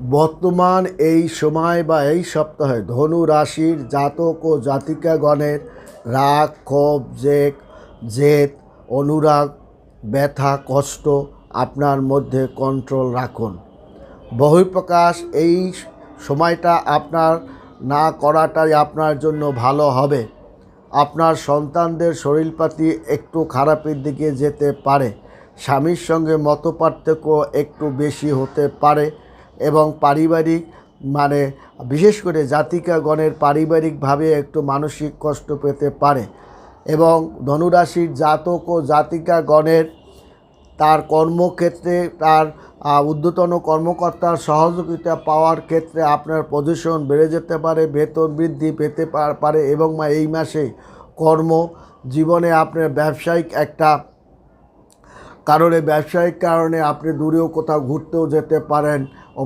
বর্তমান এই সময় বা এই সপ্তাহে ধনু রাশির জাতক ও জাতিকাগণের রাগ, ক্ষোভ, জেদ, অনুরাগ, ব্যথা, কষ্ট আপনার মধ্যে কন্ট্রোল রাখুন। বহিঃপ্রকাশ এই সময়টা আপনার না করাটাই আপনার জন্য ভালো হবে। আপনার সন্তানদের শরীরপাতি একটু খারাপের দিকে যেতে পারে। স্বামীর সঙ্গে মতপার্থক্য একটু বেশি হতে পারে এবং পারিবারিক বিশেষ করে জাতিকাগণের পারিবারিকভাবে একটু মানসিক কষ্ট পেতে পারে এবং ধনুরাশির জাতক ও জাতিকাগণের তার কর্মক্ষেত্রে তার ঊর্ধ্বতন কর্মকর্তার সহযোগিতা পাওয়ার ক্ষেত্রে আপনার পজিশন বেড়ে যেতে পারে, বেতন বৃদ্ধি পেতে পারে এবং এই মাসে কর্মজীবনে আপনার ব্যবসায়িক কারণে আপনি দূরেও কোথাও ঘুরতেও যেতে পারেন।